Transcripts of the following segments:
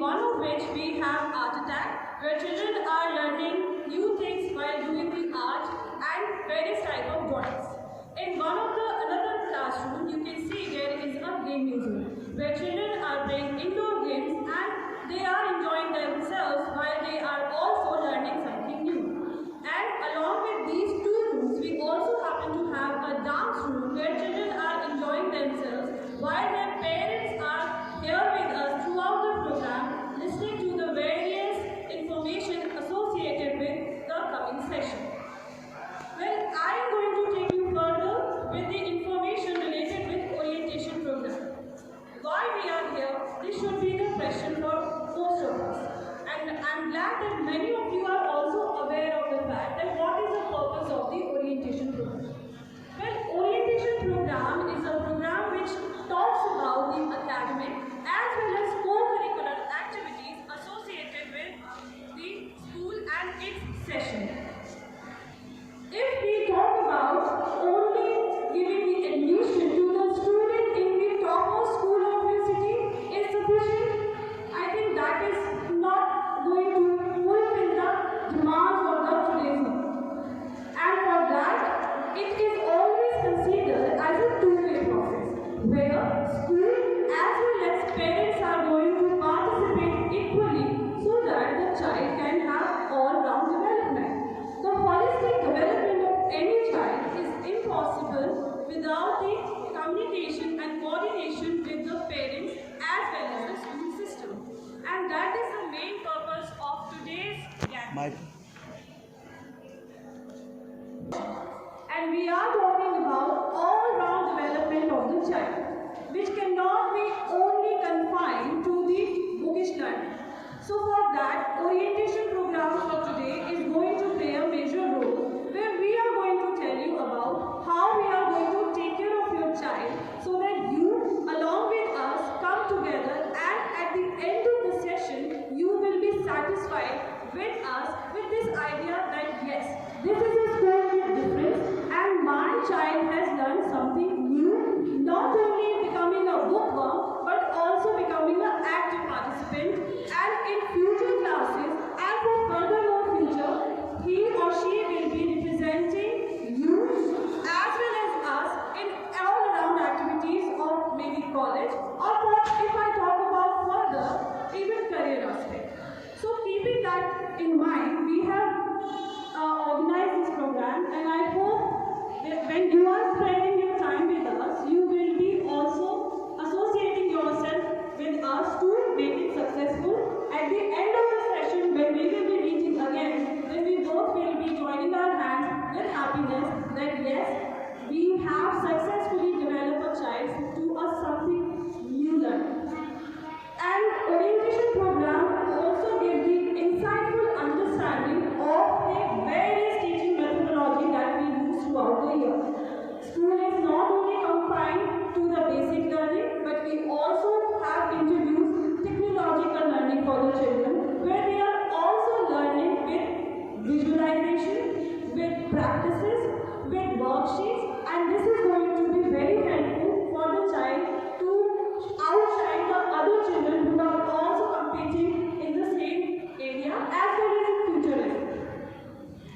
one of which we have Art Attack, where children are learning new things while doing the art and various type of drawings. In one of the another classroom, you can see there is a game museum, where children are playing indoor games and they are enjoying themselves while they are also learning something new. And along with these two rooms, we also happen to have a dance room where children are enjoying themselves while their parents are here with us throughout the program, listening to the various information associated with the coming session. Well, I am going to take you further with the information related with orientation program. Why we are here, this should be the question for most of us. And I am glad that many of you are also aware of the fact that what is the purpose of the orientation program. Well, orientation program is a program which talks about the academic as well as co-curricular activities associated with the school and its session. If we talk about only giving the admission to the student in the topmost school of your city is sufficient, I think that is not going to fulfill the demands of the today's world. And for that, it is always considered as a two-way process, where school as well as parents are going to participate equally so that the child can have all-round development. The holistic development of any child is impossible without the communication and coordination with the parents as well as the school system. And that is the main purpose of today's gathering. And we are talking about all-round development of the child, which cannot be only confined to the bookish learning. So for that, orientation program for today is going to play a major role, where we are going to tell you about how we are going to take care of your child so that you, along with us, come together and at the end of the session, you will be satisfied with us with this idea that yes, this is a school with difference and my child has learned something new, not only becoming a bookworm but also becoming an active participant, and in future classes and for furthermore future, he or she will be representing you as well as us in all around activities of maybe college or if I talk about further, even career aspect. So keeping that in mind, we have organized this program, and I hope that when you are spending your time with us, you will be also associating yourself with us to make it successful. At the end of the session, when we will be meeting again, then we both will be joining our hands with happiness that yes, we have successfully developed a child to us something new learning. And orientation program also gives the insightful understanding of the various teaching methodology that we use throughout the year. School is not only confined to the basic learning, but we also have introduced technological learning for the children, where they are also learning with visualization, with practices, with worksheets, and this is going to be very helpful for the child to outshine the other children who are also competing in the same area as well as in future life.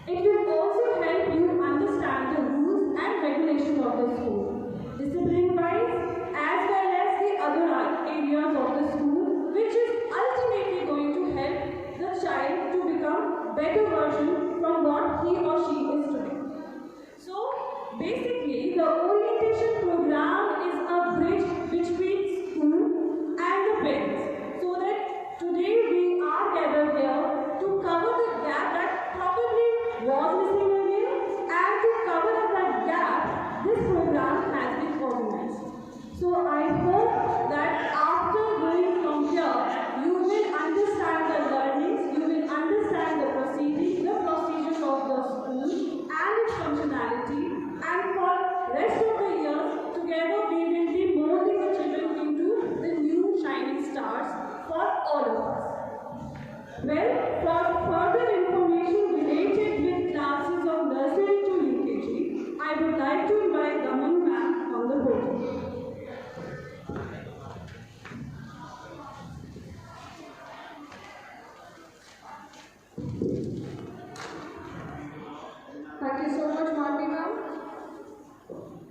It will also help you understand the rules and regulations of the school, discipline-wise as well as the other areas of the school, which is ultimately going to help the child to become better version from what he or she is today. So basically, the orientation program is a bridge between school and the parents, so that today we are gathered here to cover the gap that probably was missing earlier, and to cover up that gap, this program has been organized. So I hope that after going from here, you will understand the learnings, you will understand the procedures of the school and its functionality, and for rest of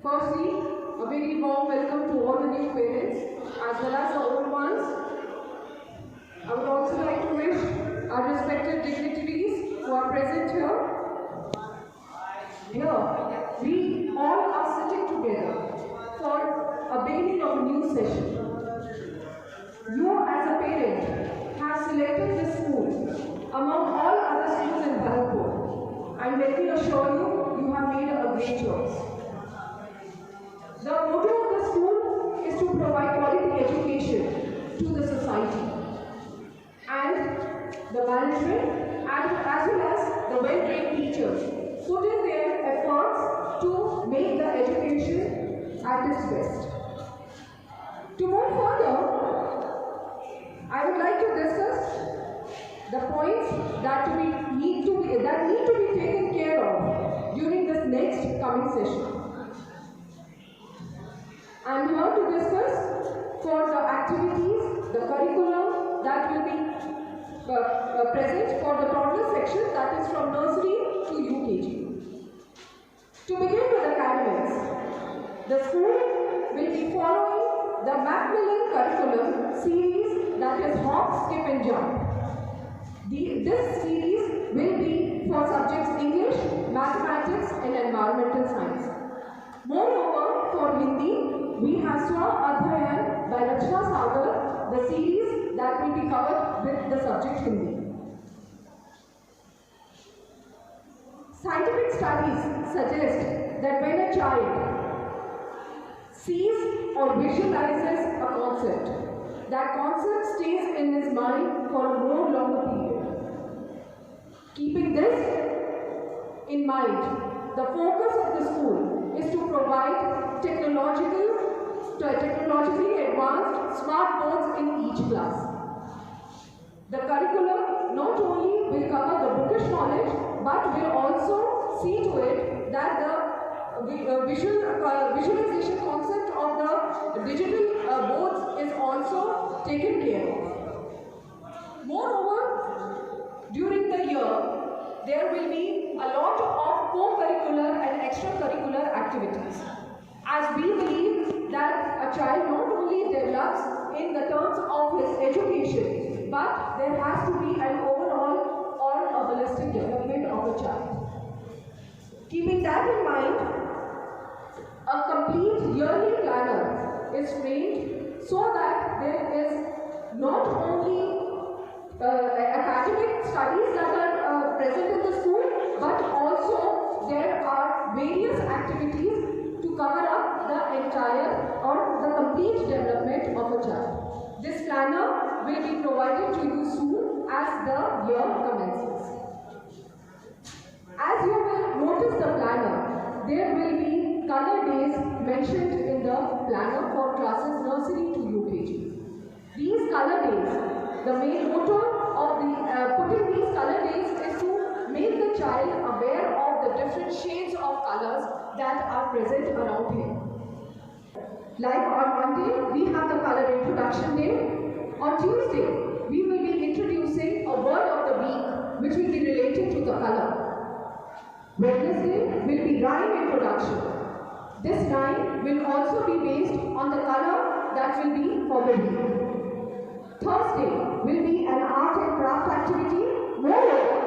Firstly, a very warm welcome to all the new parents as well as the old ones. I would also like to wish our respected dignitaries who are present here. Here, we all are sitting together for a beginning of a new session. You as a parent have selected this school among all other schools in Bharatpur, and let me assure you, you have made a great choice. The motto of the school is to provide quality education to the society, and the management as well as the well-trained teachers put in their efforts to make the education at its best. To move further, I would like to discuss the points that need to be taken care of during this next coming session. I am here to discuss for the activities, the curriculum that will be present for the toddler section, that is from nursery to UKG. To begin with academics, the school will be following the Macmillan curriculum series, that is hop, skip and jump. This series will be for subjects English, mathematics and environmental science. Moreover, for Hindi, we have Swa Adhyayan by Rachna Sagar, the series that will be covered with the subject Hindi. Scientific studies suggest that when a child sees or visualizes a concept, that concept stays in his mind for a more longer period. Keeping this in mind, the focus of the school is to provide technologically advanced smart boards in each class. The curriculum not only will cover the bookish knowledge, but will also see to it that the visualization concept of the digital boards is also taken care of. Moreover, during the year, there will be a lot of co-curricular and extracurricular activities, as we believe that a child not only develops in the terms of his education, but there has to be an overall or a holistic development of a child. Keeping that in mind, a complete yearly planner is framed so that there is not only academic studies that are present in the school, but also there are various activities to cover up the entire or the complete development of a child. This planner will be provided to you soon as the year commences. As you will notice the planner, there will be color days mentioned in the planner for classes nursery to UKG. These color days, the main motto of putting these color days is to make the child aware of the different shades of colors that are present around him. Like on Monday, we have the color introduction day. On Tuesday, we will be introducing a word of the week which will be related to the color. Wednesday will be rhyme introduction. This rhyme will also be based on the color that will be for the week. Thursday will be an art and craft activity. Moreover,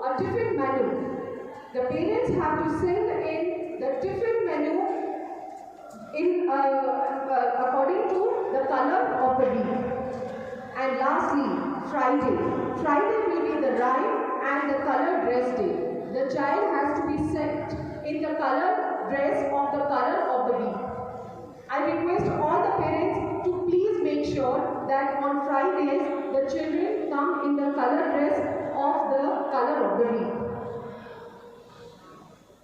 a tiffin menu. The parents have to send in the tiffin menu according to the color of the week. And lastly, Friday. Friday will be the rhyme and the color dress day. The child has to be set in the color dress of the color of the week. I request all the parents to please make sure that on Fridays the children come in the color dress of the color of the week.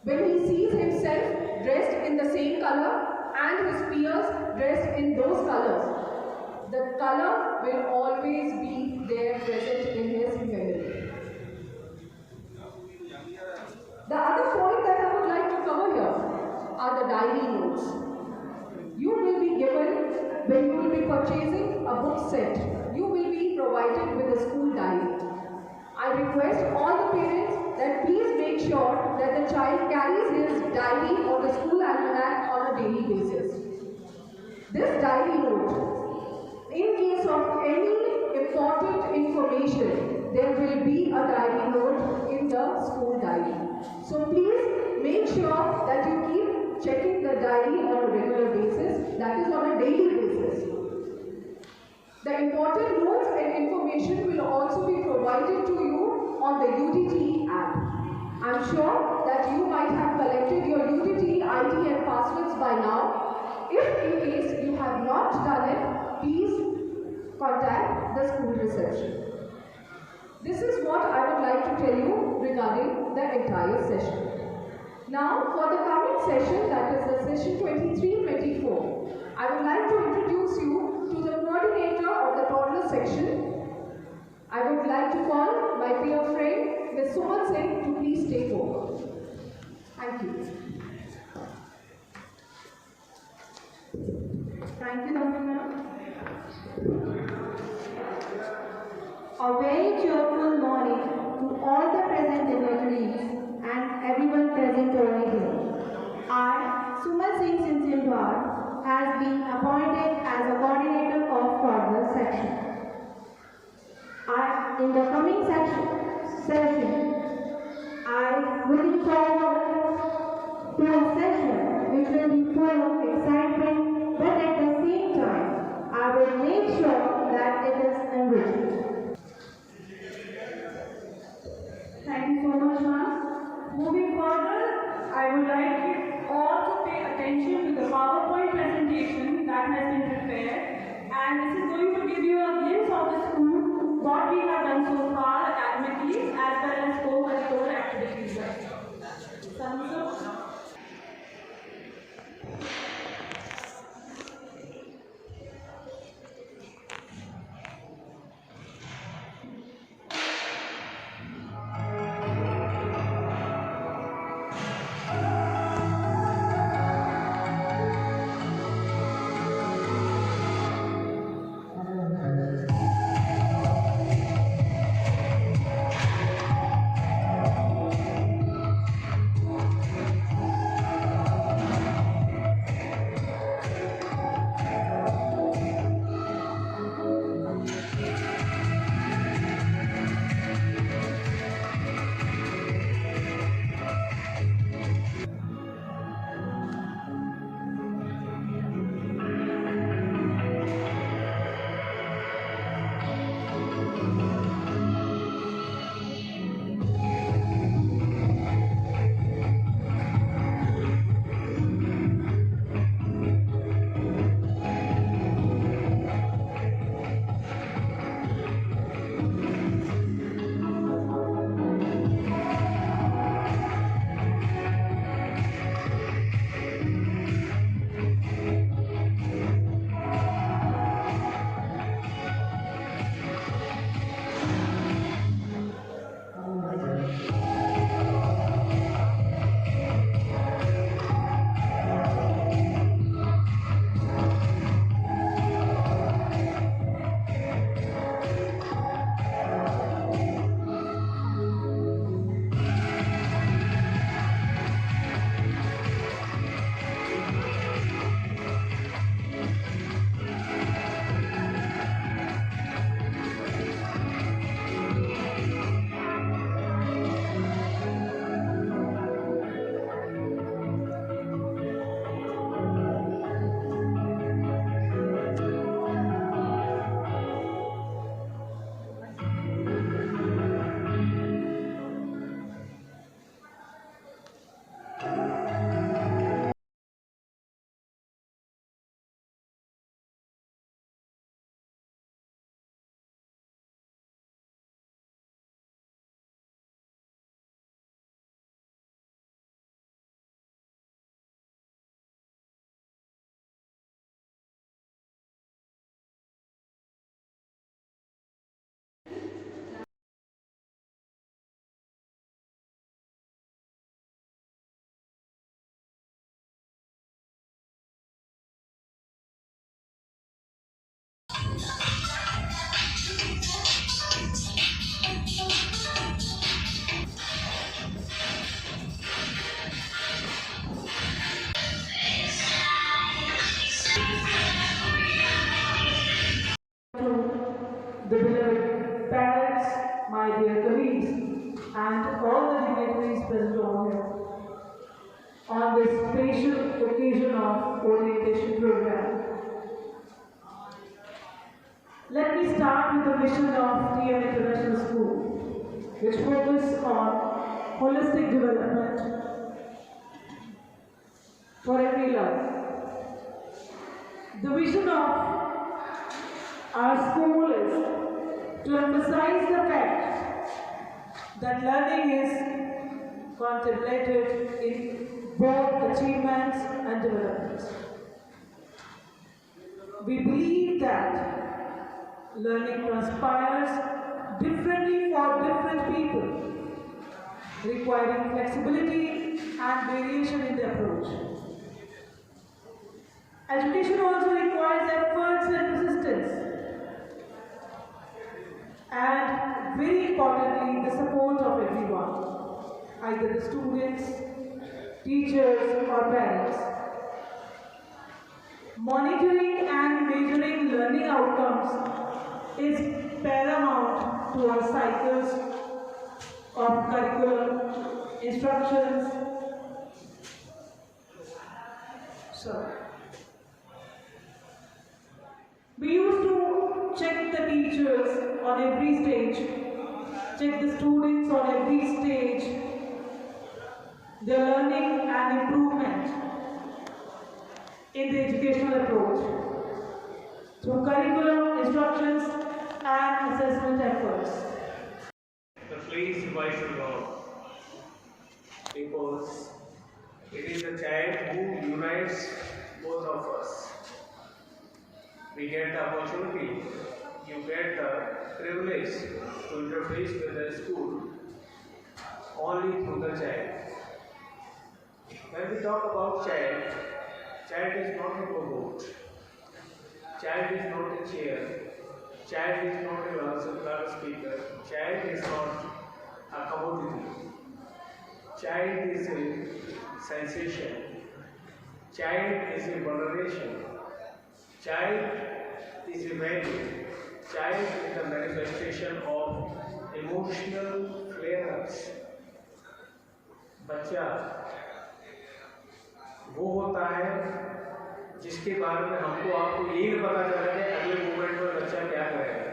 When he sees himself dressed in the same color and his peers dressed in those colors, the color will always be there present in his memory. The other point that I would like to cover here are the diary notes. You will be given, when you will be purchasing a book set, you will be provided with a school diary. I request all the parents that please make sure that the child carries his diary or This diary note, in case of any important information, there will be a diary note in the school diary. So please make sure that you keep checking the diary on a regular basis, that is on a daily basis. The important notes and information will also be provided to you on the UDT app. I'm sure that you might have collected your UDT ID and passwords by now. If in case you have not done it, please contact the school reception. This is what I would like to tell you regarding the entire session. Now, for the coming session, that is the session 23-24, I would like to introduce you to the coordinator of the toddler section. I would like to call my dear friend, Ms. Suman Singh, to please take over. Thank you. Thank you, Dr. Ma'am. A very cheerful morning to all the present dignitaries and everyone present over here. I, Suman Singh Sinsilwar, has been appointed as a coordinator of toddler section. In the coming session, I looking forward to a session which will be full of excitement, but at the same time, I will make sure that it is enriched. Thank you so much, ma'am. Moving further, I would like you all to pay attention to the PowerPoint presentation that has been prepared, and this is going to give you a glimpse of the school, what we have done so far academically, as well as co-curricular activities. present over here on this special occasion of orientation program. Let me start with the mission of TM International School, which focuses on holistic development for every life. The vision of our school is to emphasize the fact that learning is contemplated in both achievements and development. We believe that learning transpires differently for different people, requiring flexibility and variation in the approach. Education also requires efforts and persistence, and very importantly, the support of everyone, either the students, teachers, or parents. Monitoring and measuring learning outcomes is paramount to our cycles of curriculum, instructions. We used to check the teachers on every stage, check the students on every stage, their learning and improvement in the educational approach through curriculum, instructions, and assessment efforts. The place vital role because it is the child who unites both of us. We get the opportunity, you get the privilege to interface with the school only through the child. When we talk about child, child is not a robot, child is not a chair, child is not a loudspeaker, child is not a commodity, child is a sensation, child is a vulneration, child is a value, child is the manifestation of emotional flare-ups. बच्चा वो होता है जिसके बारे में हमको आपको यही नहीं पता चला कि अगले मोमेंट में बच्चा क्या करेगा.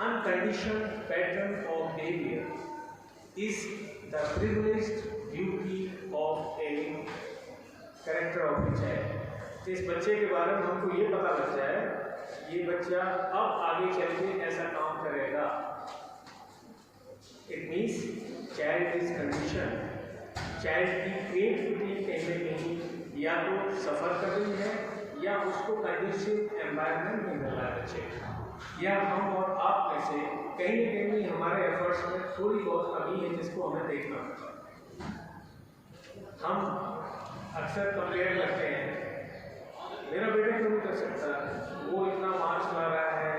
Unconditioned pattern of behavior is the privileged beauty of a character of a child. इस बच्चे के बारे में हमको ये पता लग जाए ये बच्चा अब आगे चल के ऐसा काम करेगा. It means child is conditioned. Child की क्रिएटिविटी कहीं न कहीं या तो सफ़र कर रही है या उसको कंडीसिव एनवायरनमेंट में मिल रहा है बच्चे, या हम और आप में से कहीं न कहीं हमारे एफर्ट्स में थोड़ी बहुत कमी है जिसको हमें देखना पड़ता है. हम अक्सर कंपेयर करते हैं, मेरा बेटा क्यों नहीं कर सकता, वो इतना मार्क्स ला रहा है.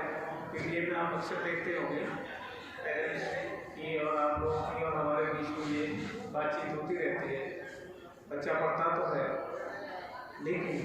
पीटीए में आप अक्सर देखते होंगे पेरेंट्स की और आप लोगों की और हमारे बीच में ये बातचीत होती रहती है. बच्चा पढ़ता तो है लेकिन